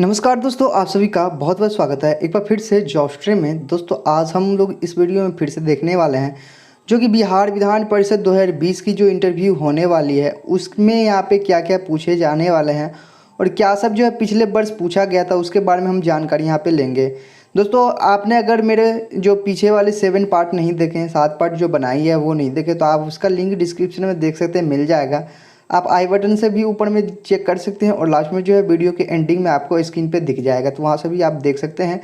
नमस्कार दोस्तों, आप सभी का बहुत बहुत स्वागत है एक बार फिर से जॉब स्ट्रीम में। दोस्तों आज हम लोग इस वीडियो में फिर से देखने वाले हैं जो कि बिहार विधान परिषद 2020 की जो इंटरव्यू होने वाली है उसमें यहाँ पे क्या क्या पूछे जाने वाले हैं और क्या सब जो है पिछले वर्ष पूछा गया था उसके बारे में हम जानकारी यहाँ पे लेंगे। दोस्तों आपने अगर मेरे जो पीछे वाले 7 पार्ट नहीं देखे हैं, 7 पार्ट जो बनाई है वो नहीं देखे, तो आप उसका लिंक डिस्क्रिप्शन में देख सकते हैं, मिल जाएगा। आप आई बटन से भी ऊपर में चेक कर सकते हैं और लास्ट में जो है वीडियो के एंडिंग में आपको स्क्रीन पे दिख जाएगा, तो वहाँ से भी आप देख सकते हैं।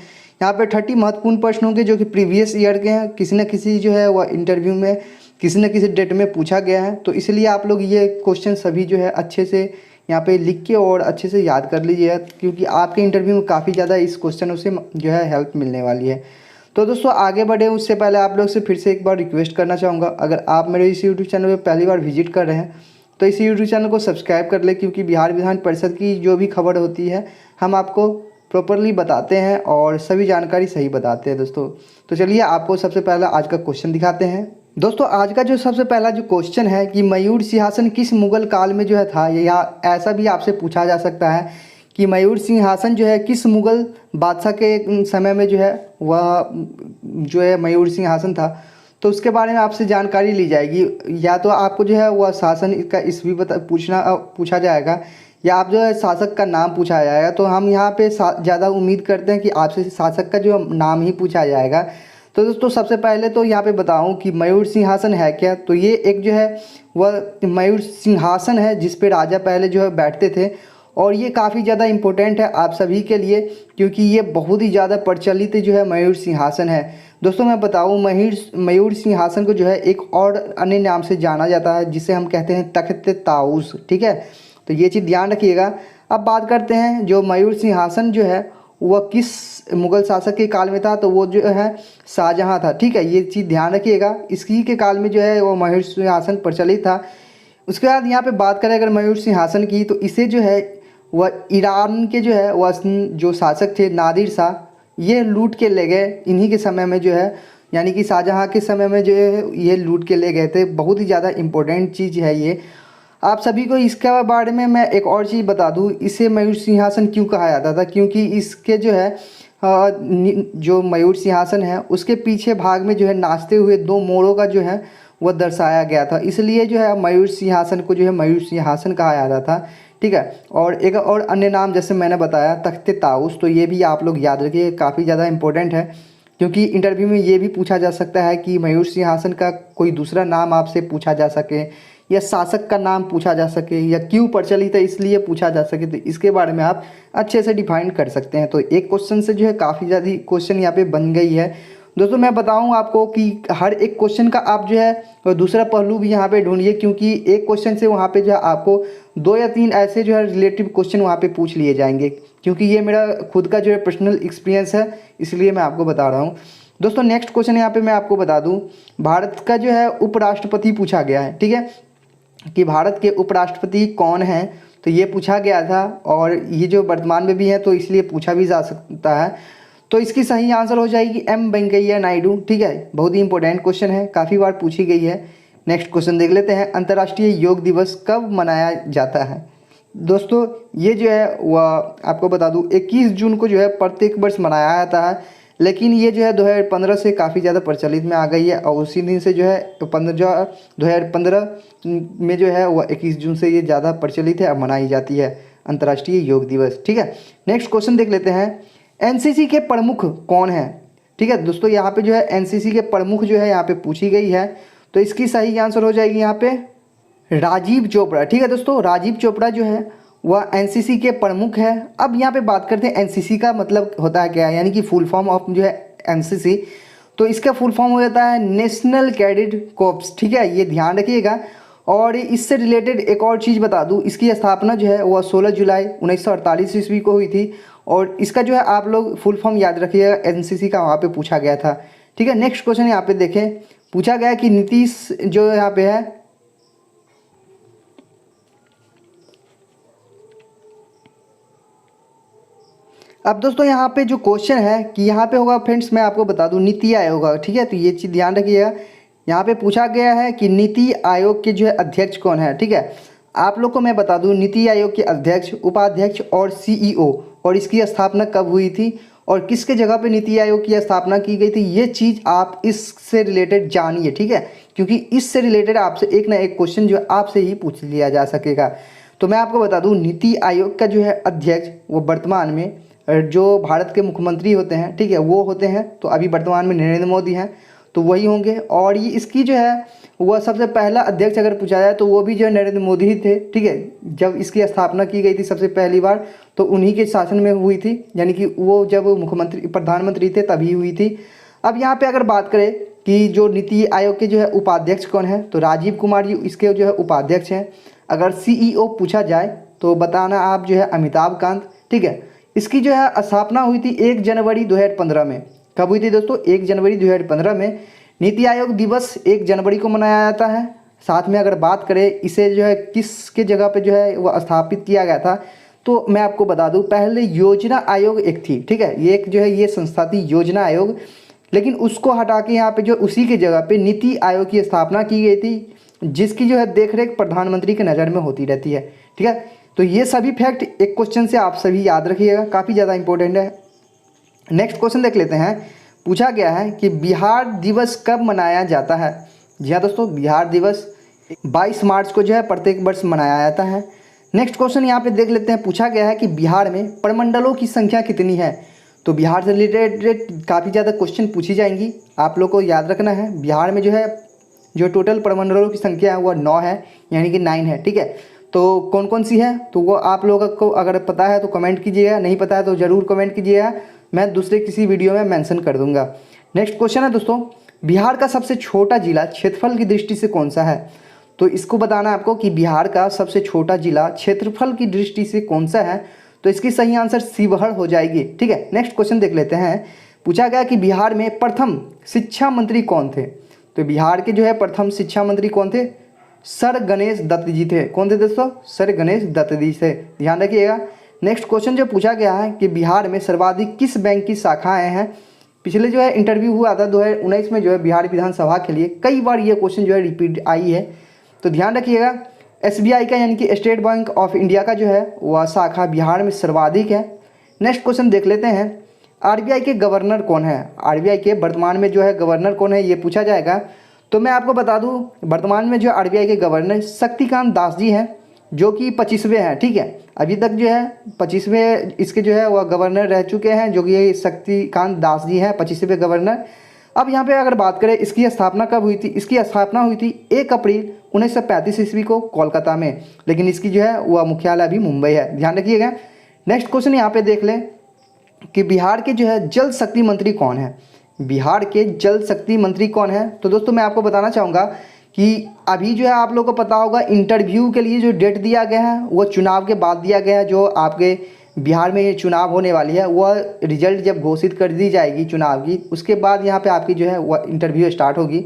यहाँ पे 30 महत्वपूर्ण प्रश्न होंगे जो कि प्रीवियस ईयर के हैं, किसी न किसी जो है वह इंटरव्यू में किसी न किसी डेट में पूछा गया है। तो इसलिए आप लोग ये क्वेश्चन सभी जो है अच्छे से यहाँ पे लिख के और अच्छे से याद कर लीजिए, क्योंकि आपके इंटरव्यू में काफ़ी ज़्यादा इस क्वेश्चनों से जो है हेल्प मिलने वाली है। तो दोस्तों आगे बढ़े उससे पहले आप लोग से फिर से एक बार रिक्वेस्ट करना चाहूँगा, अगर आप मेरे इस यूट्यूब चैनल पर पहली बार विजिट कर रहे हैं तो इस यूट्यूब चैनल को सब्सक्राइब कर ले, क्योंकि बिहार विधान परिषद की जो भी खबर होती है हम आपको प्रॉपरली बताते हैं और सभी जानकारी सही बताते हैं दोस्तों। तो चलिए आपको सबसे पहला आज का क्वेश्चन दिखाते हैं। दोस्तों आज का जो सबसे पहला जो क्वेश्चन है कि मयूर सिंहासन किस मुगल काल में जो है था, या ऐसा भी आपसे पूछा जा सकता है कि मयूर सिंहासन जो है किस मुगल बादशाह के समय में जो है वह जो है मयूर सिंहासन था, तो उसके बारे में आपसे जानकारी ली जाएगी। या तो आपको जो है वह शासन का ईस्वी पूछा जाएगा, या आप जो है शासक का नाम पूछा जाएगा। तो हम यहाँ पे ज़्यादा उम्मीद करते हैं कि आपसे शासक का जो नाम ही पूछा जाएगा। तो दोस्तों सबसे पहले तो यहाँ पे बताऊँ कि मयूर सिंहासन है क्या, तो ये एक जो है वह मयूर सिंहासन है जिस पे राजा पहले जो है बैठते थे, और ये काफ़ी ज़्यादा इम्पोर्टेंट है आप सभी के लिए, क्योंकि ये बहुत ही ज़्यादा प्रचलित जो है मयूर सिंहासन है। दोस्तों मैं बताऊँ मयूर सिंहासन को जो है एक और अन्य नाम से जाना जाता है जिसे हम कहते हैं तख्त ताऊस, ठीक है, तो ये चीज़ ध्यान रखिएगा। अब बात करते हैं जो मयूर सिंहासन जो है वह किस मुग़ल शासक के काल में था, तो वो जो है शाहजहाँ था, ठीक है, ये चीज़ ध्यान रखिएगा। इसी के काल में जो है वो मयूर सिंहासन प्रचलित था। उसके बाद यहाँ पे बात करें अगर मयूर सिंहासन की, तो इसे जो है वह ईरान के जो है वह जो शासक थे नादिर शाह, ये लूट के ले गए इन्हीं के समय में जो है, यानी कि शाहजहाँ के समय में जो है ये लूट के ले गए थे। बहुत ही ज़्यादा इम्पोर्टेंट चीज़ है ये आप सभी को। इसके बारे में मैं एक और चीज़ बता दूँ, इसे मयूर सिंहासन क्यों कहा जाता था, क्योंकि इसके जो है जो मयूर सिंहासन है उसके पीछे भाग में जो है नाचते हुए 2 मोरों का जो है वह दर्शाया गया था, इसलिए जो है मयूर सिंहासन को जो है मयूर सिंहासन कहा जाता था, ठीक है। और एक और अन्य नाम जैसे मैंने बताया तख्त ताऊस, तो ये भी आप लोग याद रखिए, काफ़ी ज़्यादा इंपॉर्टेंट है, क्योंकि इंटरव्यू में ये भी पूछा जा सकता है कि मयूर सिंहासन का कोई दूसरा नाम आपसे पूछा जा सके, या शासक का नाम पूछा जा सके, या क्यों प्रचलित है इसलिए पूछा जा सके, तो इसके बारे में आप अच्छे से डिफाइन कर सकते हैं। तो एक क्वेश्चन से जो है काफ़ी ज़्यादा क्वेश्चन यहाँ पे बन गई है। दोस्तों मैं बताऊं आपको कि हर एक क्वेश्चन का आप जो है दूसरा पहलू भी यहाँ पे ढूंढिए, क्योंकि एक क्वेश्चन से वहाँ पे जो है आपको 2 या 3 ऐसे जो है रिलेटिव क्वेश्चन वहाँ पे पूछ लिए जाएंगे, क्योंकि ये मेरा खुद का जो है पर्सनल एक्सपीरियंस है, इसलिए मैं आपको बता रहा हूँ। दोस्तों नेक्स्ट क्वेश्चन यहाँ पे मैं आपको बता दूँ, भारत का जो है उपराष्ट्रपति पूछा गया है, ठीक है, कि भारत के उपराष्ट्रपति कौन हैं, तो ये पूछा गया था, और ये जो वर्तमान में भी है तो इसलिए पूछा भी जा सकता है। तो इसकी सही आंसर हो जाएगी एम वेंकैया नायडू, ठीक है, बहुत ही इंपॉर्टेंट क्वेश्चन है, काफ़ी बार पूछी गई है। नेक्स्ट क्वेश्चन देख लेते हैं, अंतर्राष्ट्रीय योग दिवस कब मनाया जाता है। दोस्तों ये जो है वह आपको बता दूं 21 जून को जो है प्रत्येक वर्ष मनाया जाता है, लेकिन ये जो है 2015 से काफ़ी ज़्यादा प्रचलित में आ गई है, और उसी दिन से जो है 2015 में जो है वह 21 जून से ये ज़्यादा प्रचलित है और मनाई जाती है अंतर्राष्ट्रीय योग दिवस, ठीक है। नेक्स्ट क्वेश्चन देख लेते हैं, एनसीसी के प्रमुख कौन हैं, ठीक है। दोस्तों यहाँ पे जो है एनसीसी के प्रमुख जो है यहाँ पे पूछी गई है, तो इसकी सही आंसर हो जाएगी यहाँ पे राजीव चोपड़ा, ठीक है दोस्तों, राजीव चोपड़ा जो है वह एनसीसी के प्रमुख है। अब यहाँ पे बात करते हैं एनसीसी का मतलब होता है क्या, यानी कि फुल फॉर्म ऑफ जो है एनसीसी, तो इसका फुल फॉर्म हो जाता है नेशनल कैडेट कॉर्प्स, ठीक है, ये ध्यान रखिएगा। और इससे रिलेटेड एक और चीज़ बता दूँ, इसकी स्थापना जो है वह 16 जुलाई 1948 ईस्वी को हुई थी, और इसका जो है आप लोग फुल फॉर्म याद रखिएगा, एनसीसी का वहाँ पे पूछा गया था, ठीक है। नेक्स्ट क्वेश्चन यहाँ पे देखें, पूछा गया कि नीतीश जो यहाँ पे है अब दोस्तों यहाँ पे जो क्वेश्चन है कि यहाँ पे होगा फ्रेंड्स, मैं आपको बता दूँ नीति आयोग होगा, ठीक है, तो ये चीज़ ध्यान रखिएगा। यहाँ पे पूछा गया है कि नीति आयोग के जो है अध्यक्ष कौन है, ठीक है। आप लोग को मैं बता दूं, नीति आयोग के अध्यक्ष, उपाध्यक्ष और सीईओ और इसकी स्थापना कब हुई थी और किसके जगह पे नीति आयोग की स्थापना की गई थी, ये चीज़ आप इससे रिलेटेड जानिए, ठीक है। क्योंकि इससे रिलेटेड आपसे एक ना एक क्वेश्चन जो है आपसे ही पूछ लिया जा सकेगा। तो मैं आपको बता दूं, नीति आयोग का जो है अध्यक्ष वो वर्तमान में जो भारत के मुख्यमंत्री होते हैं, ठीक है, वो होते हैं। तो अभी वर्तमान में नरेंद्र मोदी हैं, तो वही होंगे। और ये इसकी जो है वह सबसे पहला अध्यक्ष अगर पूछा जाए तो वो भी जो है नरेंद्र मोदी ही थे, ठीक है। जब इसकी स्थापना की गई थी सबसे पहली बार तो उन्हीं के शासन में हुई थी, यानी कि वो जब मुख्यमंत्री प्रधानमंत्री थे तभी हुई थी। अब यहाँ पे अगर बात करें कि जो नीति आयोग के जो है उपाध्यक्ष कौन है, तो राजीव कुमार जी इसके जो है उपाध्यक्ष हैं। अगर सीईओ पूछा जाए तो बताना आप जो है अमिताभ कांत, ठीक है। इसकी जो है स्थापना हुई थी 1 जनवरी 2015 में। कब हुई थी दोस्तों? 1 जनवरी 2015 में। नीति आयोग दिवस 1 जनवरी को मनाया जाता है। साथ में अगर बात करें इसे जो है किसके जगह पे जो है वो स्थापित किया गया था, तो मैं आपको बता दूं, पहले योजना आयोग एक थी, ठीक है। ये एक जो है ये संस्था थी योजना आयोग, लेकिन उसको हटा के यहाँ पे जो उसी की जगह पे नीति आयोग की स्थापना की गई थी, जिसकी जो है देखरेख प्रधानमंत्री के नज़र में होती रहती है, ठीक है। तो ये सभी फैक्ट एक क्वेश्चन से आप सभी याद रखिएगा, काफ़ी ज़्यादा इंपॉर्टेंट है। नेक्स्ट क्वेश्चन देख लेते हैं। पूछा गया है कि बिहार दिवस कब मनाया जाता है। जी हाँ दोस्तों, बिहार दिवस 22 मार्च को जो है प्रत्येक वर्ष मनाया जाता है। नेक्स्ट क्वेश्चन यहाँ पे देख लेते हैं। पूछा गया है कि बिहार में प्रमंडलों की संख्या कितनी है। तो बिहार से रिलेटेड काफ़ी ज़्यादा क्वेश्चन पूछी जाएंगी, आप लोग को याद रखना है। बिहार में जो है जो टोटल प्रमंडलों की संख्या है वह 9 है, यानी कि 9 है, ठीक है। तो कौन कौन सी है तो वो आप लोगों को अगर पता है तो कमेंट कीजिएगा, नहीं पता है तो ज़रूर कमेंट कीजिएगा, मैं दूसरे किसी वीडियो में मेंशन कर दूंगा। नेक्स्ट क्वेश्चन है दोस्तों, बिहार का सबसे छोटा जिला क्षेत्रफल की दृष्टि से कौन सा है। तो इसको बताना है आपको कि बिहार का सबसे छोटा जिला क्षेत्रफल की दृष्टि से कौन सा है। तो इसकी सही आंसर शिवहर हो जाएगी, ठीक है। नेक्स्ट क्वेश्चन देख लेते हैं। पूछा गया कि बिहार में प्रथम शिक्षा मंत्री कौन थे। तो बिहार के जो है प्रथम शिक्षा मंत्री कौन थे? सर गणेश दत्त जी थे। कौन थे दोस्तों? सर गणेश दत्त जी थे, ध्यान रखिएगा। नेक्स्ट क्वेश्चन जो पूछा गया है कि बिहार में सर्वाधिक किस बैंक की शाखाएं हैं। पिछले जो है इंटरव्यू हुआ था 2019 में जो है बिहार विधानसभा के लिए, कई बार ये क्वेश्चन जो है रिपीट आई है, तो ध्यान रखिएगा। एसबीआई का यानी कि स्टेट बैंक ऑफ इंडिया का जो है वह शाखा बिहार में सर्वाधिक है। नेक्स्ट क्वेश्चन देख लेते हैं। आरबीआई के गवर्नर कौन है। आरबीआई के वर्तमान में जो है गवर्नर कौन है ये पूछा जाएगा। तो मैं आपको बता दूं, वर्तमान में जो आरबीआई के गवर्नर शक्तिकांत दास जी हैं, जो कि 25वें हैं, ठीक है। अभी तक जो है 25वें इसके जो है वह गवर्नर रह चुके हैं, जो कि ये शक्तिकांत दास जी हैं 25वें गवर्नर। अब यहाँ पे अगर बात करें इसकी स्थापना कब हुई थी। इसकी स्थापना हुई थी 1 अप्रैल 1935 ईस्वी को कोलकाता में, लेकिन इसकी जो है वह मुख्यालय अभी मुंबई है, ध्यान रखिएगा। नेक्स्ट क्वेश्चन यहाँ पे देख लें कि बिहार के जो है जल शक्ति मंत्री कौन है। बिहार के जल शक्ति मंत्री कौन है। तो दोस्तों मैं आपको बताना चाहूँगा कि अभी जो है आप लोगों को पता होगा इंटरव्यू के लिए जो डेट दिया गया है वो चुनाव के बाद दिया गया है। जो आपके बिहार में ये चुनाव होने वाली है वह रिजल्ट जब घोषित कर दी जाएगी चुनाव की, उसके बाद यहाँ पे आपकी जो है वह इंटरव्यू स्टार्ट होगी।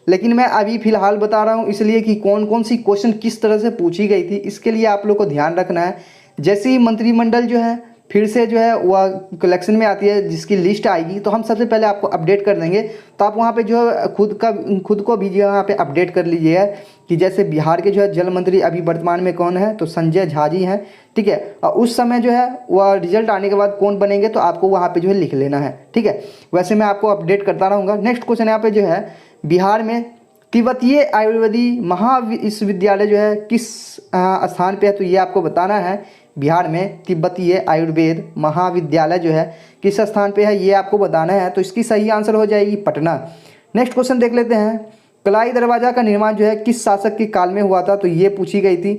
लेकिन मैं अभी फ़िलहाल बता रहा हूँ इसलिए कि कौन कौन सी क्वेश्चन किस तरह से पूछी गई थी, इसके लिए आप लोग को ध्यान रखना है। जैसे ही मंत्रिमंडल जो है फिर से जो है वह कलेक्शन में आती है, जिसकी लिस्ट आएगी तो हम सबसे पहले आपको अपडेट कर देंगे। तो आप वहाँ पे जो है खुद को भी जो यहाँ पे अपडेट कर लीजिए कि जैसे बिहार के जो है जल मंत्री अभी वर्तमान में कौन है, तो संजय झा जी हैं, ठीक है। और उस समय जो है वह रिजल्ट आने के बाद कौन बनेंगे तो आपको वहाँ पे जो है लिख लेना है, ठीक है। वैसे मैं आपको अपडेट करता रहूँगा। नेक्स्ट क्वेश्चन यहाँ पे जो है, बिहार में तिब्बतीय आयुर्वेदी महाविश्वविद्यालय जो है किस स्थान पे है। तो ये आपको बताना है। बिहार में तिब्बतीय आयुर्वेद महाविद्यालय जो है किस स्थान पे है ये आपको बताना है। तो इसकी सही आंसर हो जाएगी पटना। नेक्स्ट क्वेश्चन देख लेते हैं। कलाई दरवाज़ा का निर्माण जो है किस शासक के काल में हुआ था। तो ये पूछी गई थी,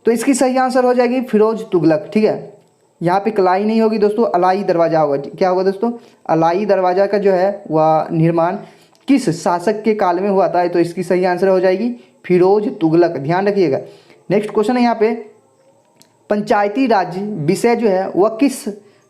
तो इसकी सही आंसर हो जाएगी फिरोज तुगलक, ठीक है। यहाँ पे कलाई नहीं होगी दोस्तों, अलाई दरवाज़ा होगा। क्या होगा दोस्तों? अलाई दरवाज़ा का जो है वह निर्माण किस शासक के काल में हुआ था। तो इसकी सही आंसर हो जाएगी फिरोज तुगलक, ध्यान रखिएगा। नेक्स्ट क्वेश्चन है यहाँ पे, पंचायती राज विषय जो है वह किस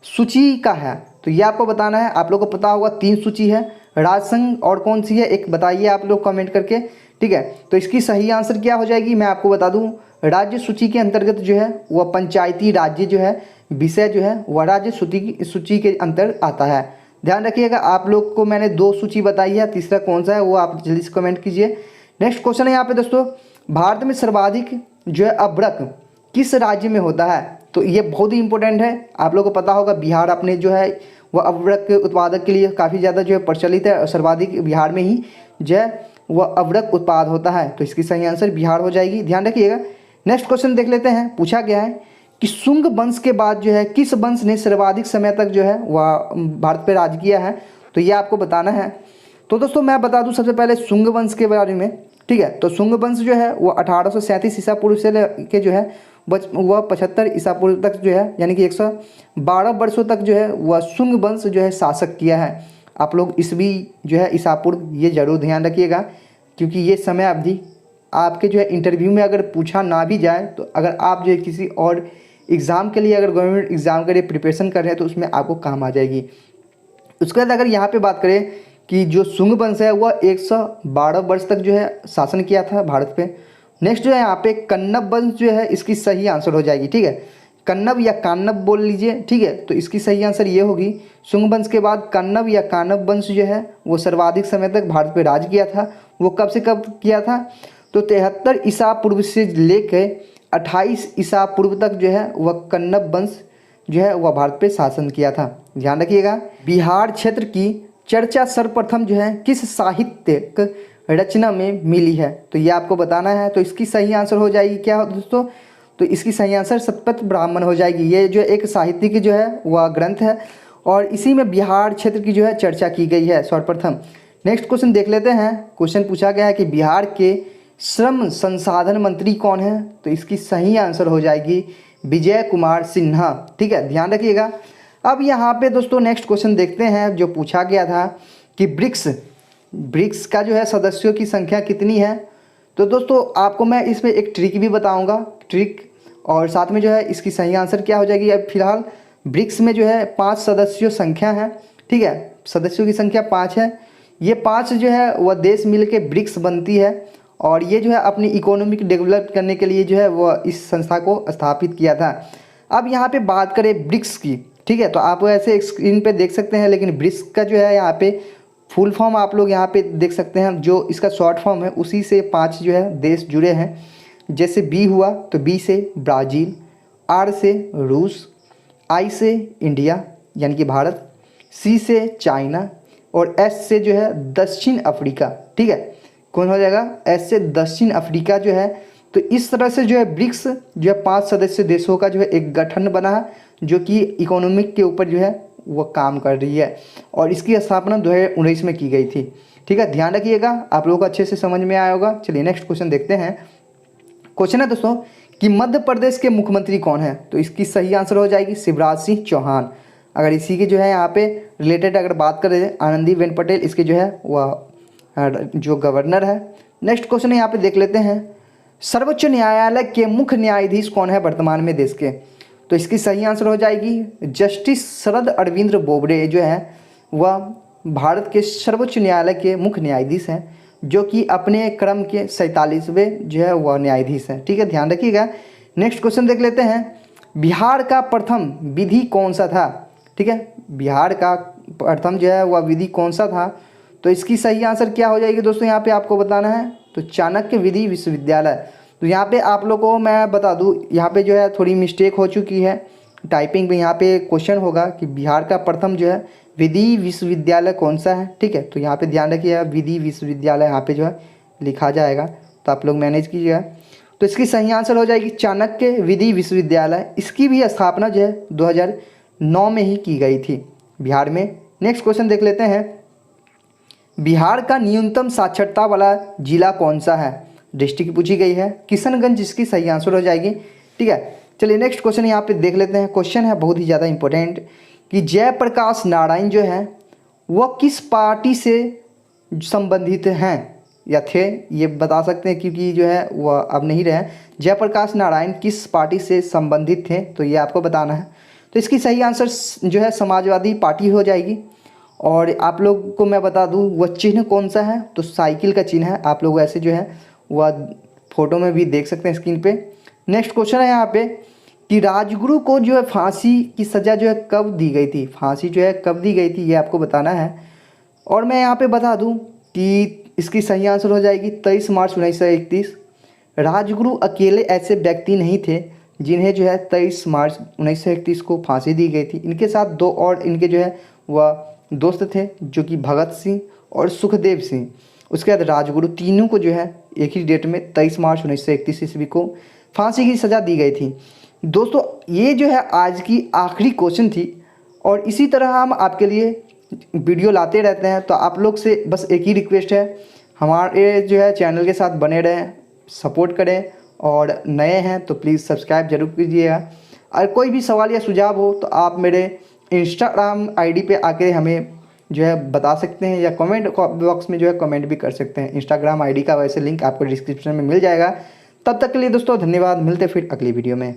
सूची का है। तो ये आपको बताना है। आप लोग को पता होगा 3 सूची है, राजसंघ और कौन सी है एक बताइए आप लोग कमेंट करके, ठीक है। तो इसकी सही आंसर क्या हो जाएगी मैं आपको बता दूं, राज्य सूची के अंतर्गत जो है वह पंचायती राज्य जो है विषय जो है वह राज्य सूची के अंतर आता है, ध्यान रखिएगा। आप लोग को मैंने 2 सूची बताई है, तीसरा कौन सा है वो आप जल्दी से कमेंट कीजिए। नेक्स्ट क्वेश्चन है यहाँ पे दोस्तों, भारत में सर्वाधिक जो है अभ्रक किस राज्य में होता है? तो ये बहुत ही इंपॉर्टेंट है। आप लोगों को पता होगा बिहार अपने जो है वह अभ्रक के उत्पादक के लिए काफ़ी ज़्यादा जो है प्रचलित है और सर्वाधिक बिहार में ही जो है वह अभ्रक उत्पाद होता है। तो इसकी सही आंसर बिहार हो जाएगी, ध्यान रखिएगा। नेक्स्ट क्वेश्चन देख लेते हैं। पूछा गया है कि शुंग वंश के बाद जो है किस वंश ने सर्वाधिक समय तक जो है वह भारत पर राज किया है? तो ये आपको बताना है। तो दोस्तों मैं बता दूं सबसे पहले शुंग वंश के बारे में, ठीक है। तो शुंग वंश जो है वो 1837 ईसा पूर्व से लेके जो है वह 75 ईसा पूर्व तक जो है यानी कि 112 वर्षों तक जो है वह शुंग वंश जो है शासक किया है। आप लोग ईस्वी जो है ईसा पूर्व ये जरूर ध्यान रखिएगा, क्योंकि ये समय अवधि आपके जो है इंटरव्यू में अगर पूछा ना भी जाए तो अगर आप जो है किसी और एग्ज़ाम के लिए अगर गवर्नमेंट एग्ज़ाम के लिए प्रिपरेशन कर रहे हैं तो उसमें आपको काम आ जाएगी। उसके बाद अगर यहाँ पे बात करें कि जो शुंग वंश है वह 112 वर्ष तक जो है शासन किया था भारत पे। नेक्स्ट जो है यहाँ पे कन्नब वंश जो है इसकी सही आंसर हो जाएगी, ठीक है। कन्नब या कान्नब बोल लीजिए, ठीक है। तो इसकी सही आंसर ये होगी, शुंग वंश के बाद कन्नब या कान्नब वंश जो है वो सर्वाधिक समय तक भारत पे राज किया था। वो कब से कब किया था? तो 73 ईसा पूर्व से लेकर 28 ईसा पूर्व तक जो है वह कन्नब वंश जो है वह भारत पे शासन किया था, ध्यान रखिएगा। बिहार क्षेत्र की चर्चा सर्वप्रथम जो है किस साहित्यिक रचना में मिली है? तो ये आपको बताना है। तो इसकी सही आंसर हो जाएगी क्या दोस्तों? तो इसकी सही आंसर शतपथ ब्राह्मण हो जाएगी। ये जो एक साहित्य की जो है वह ग्रंथ है और इसी में बिहार क्षेत्र की जो है चर्चा की गई है सर्वप्रथम। नेक्स्ट क्वेश्चन देख लेते हैं। क्वेश्चन पूछा गया है कि बिहार के श्रम संसाधन मंत्री कौन है? तो इसकी सही आंसर हो जाएगी विजय कुमार सिन्हा, ठीक है, ध्यान रखिएगा। अब यहाँ पे दोस्तों नेक्स्ट क्वेश्चन देखते हैं जो पूछा गया था कि ब्रिक्स का जो है सदस्यों की संख्या कितनी है? तो दोस्तों आपको मैं इसमें एक ट्रिक भी बताऊंगा, ट्रिक, और साथ में जो है इसकी सही आंसर क्या हो जाएगी। अब फिलहाल ब्रिक्स में जो है 5 सदस्यों संख्या है, ठीक है, सदस्यों की संख्या 5 है। ये 5 जो है वह देश मिल के ब्रिक्स बनती है और ये जो है अपनी इकोनॉमिक डेवलप करने के लिए जो है वह इस संस्था को स्थापित किया था। अब यहाँ पे बात करें ब्रिक्स की, ठीक है, तो आप ऐसे स्क्रीन पे देख सकते हैं, लेकिन ब्रिक्स का जो है यहाँ पे फुल फॉर्म आप लोग यहाँ पे देख सकते हैं, जो इसका शॉर्ट फॉर्म है उसी से 5 जो है देश जुड़े हैं। जैसे बी हुआ तो बी से ब्राज़ील, आर से रूस, आई से इंडिया यानी कि भारत, सी से चाइना और एस से जो है दक्षिण अफ्रीका, ठीक है। कौन हो जाएगा? एस से दक्षिण अफ्रीका जो है। तो इस तरह से जो है ब्रिक्स जो है 5 सदस्य देशों का जो है एक गठन बना है जो कि इकोनॉमिक के ऊपर जो है वो काम कर रही है और इसकी स्थापना 2019 में की गई थी, ठीक है, ध्यान रखिएगा। आप लोगों को अच्छे से समझ में आया होगा। चलिए नेक्स्ट क्वेश्चन देखते हैं। क्वेश्चन है दोस्तों कि मध्य प्रदेश के मुख्यमंत्री कौन है? तो इसकी सही आंसर हो जाएगी शिवराज सिंह चौहान। अगर इसी के जो है यहाँ पे रिलेटेड अगर बात करें, आनंदीबेन पटेल इसके जो है वह जो गवर्नर है। नेक्स्ट क्वेश्चन यहाँ पे देख लेते हैं। सर्वोच्च न्यायालय के मुख्य न्यायाधीश कौन है वर्तमान में देश के? तो इसकी सही आंसर हो जाएगी जस्टिस शरद अरविंद बोबडे जो है वह भारत के सर्वोच्च न्यायालय के मुख्य न्यायाधीश हैं, जो कि अपने क्रम के 47वें जो है वह न्यायाधीश हैं, ठीक है, ध्यान रखिएगा। नेक्स्ट क्वेश्चन देख लेते हैं। बिहार का प्रथम विधि कौन सा था? ठीक है, बिहार का प्रथम जो है वह विधि कौन सा था? तो इसकी सही आंसर क्या हो जाएगी दोस्तों? यहाँ पे आपको बताना है। तो चाणक्य विधि विश्वविद्यालय। तो यहाँ पे आप लोगों को मैं बता दूँ, यहाँ पे जो है थोड़ी मिस्टेक हो चुकी है टाइपिंग में। यहाँ पे क्वेश्चन होगा कि बिहार का प्रथम जो है विधि विश्वविद्यालय कौन सा है, ठीक है। तो यहाँ पे ध्यान रखिएगा, विधि विश्वविद्यालय यहाँ पे जो है लिखा जाएगा, तो आप लोग मैनेज कीजिएगा। तो इसकी सही आंसर हो जाएगी चाणक्य विधि विश्वविद्यालय। इसकी भी स्थापना जो है 2009 में ही की गई थी बिहार में। नेक्स्ट क्वेश्चन देख लेते हैं। बिहार का न्यूनतम साक्षरता वाला जिला कौन सा है? डिस्ट्रिक्ट पूछी गई है, किशनगंज इसकी सही आंसर हो जाएगी, ठीक है। चलिए नेक्स्ट क्वेश्चन यहाँ पे देख लेते हैं। क्वेश्चन है बहुत ही ज़्यादा इंपॉर्टेंट कि जयप्रकाश नारायण जो है वह किस पार्टी से संबंधित हैं या थे, ये बता सकते हैं क्योंकि जो है वह अब नहीं रहे। जयप्रकाश नारायण किस पार्टी से संबंधित थे, तो ये आपको बताना है। तो इसकी सही आंसर जो है समाजवादी पार्टी हो जाएगी। और आप लोग को मैं बता दूं वह चिन्ह कौन सा है, तो साइकिल का चिन्ह है। आप लोग ऐसे जो है वह फोटो में भी देख सकते हैं स्क्रीन पे। नेक्स्ट क्वेश्चन है यहाँ पे कि राजगुरु को जो है फांसी की सज़ा जो है कब दी गई थी? फांसी जो है कब दी गई थी ये आपको बताना है। और मैं यहाँ पे बता दूँ कि इसकी सही आंसर हो जाएगी 23 मार्च 1931। राजगुरु अकेले ऐसे व्यक्ति नहीं थे जिन्हें जो है 23 मार्च 1931 को फांसी दी गई थी। इनके साथ दो और इनके जो है वह दोस्त थे, जो कि भगत सिंह और सुखदेव सिंह। उसके बाद राजगुरु तीनों को जो है एक ही डेट में 23 मार्च 1931 ईस्वी को फांसी की सज़ा दी गई थी। दोस्तों ये जो है आज की आखिरी क्वेश्चन थी, और इसी तरह हम आपके लिए वीडियो लाते रहते हैं। तो आप लोग से बस एक ही रिक्वेस्ट है, हमारे जो है चैनल के साथ बने रहें, सपोर्ट करें, और नए हैं तो प्लीज़ सब्सक्राइब जरूर कीजिएगा। अगर कोई भी सवाल या सुझाव हो तो आप मेरे इंस्टाग्राम आईडी पे आके हमें जो है बता सकते हैं, या कमेंट बॉक्स में जो है कमेंट भी कर सकते हैं। इंस्टाग्राम आईडी का वैसे लिंक आपको डिस्क्रिप्शन में मिल जाएगा। तब तक के लिए दोस्तों धन्यवाद, मिलते फिर अगली वीडियो में।